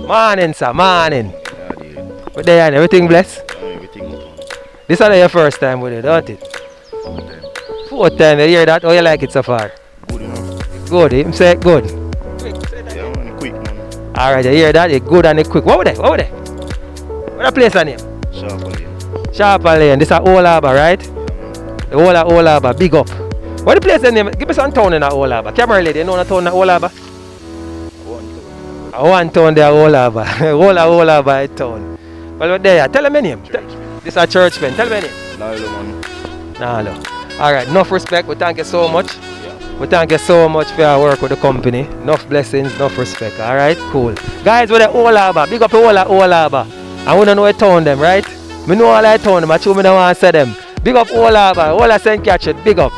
Morning, sir. Morning. Yeah, the, But there and everything blessed. everything was This is not your first time with it, don't it? on them. Fourth time you hear that? How you like it so far? Good enough. Good. Him say it good. Yeah, man, quick man. Alright, you hear that? It's good and it's quick. What were they? What were they? What a place name? Sharp lane. Sharper Lane. This is Old Harbour, right? Yeah, man. The whole of Old Harbour. Big up. What the place name? Give me some town in that Old Harbour. Camera lady, you know the town in Old Harbour? One town there, Old Harbour. Whole of Old Harbour is town. Well, what there? Tell me name. This is a church man. Tell me name. Lalo man. Nah, no. Alright, enough respect. We thank you so much. Yeah. We thank you so much for your work with the company. Enough blessings, enough respect. Alright, cool. Guys with the Old Harbour, big up the whole of Old Harbour. I want to know a town them, right? Me know all I town them, I told me don't want to say them. Big up Old Harbour, all of St. Catherine, big up.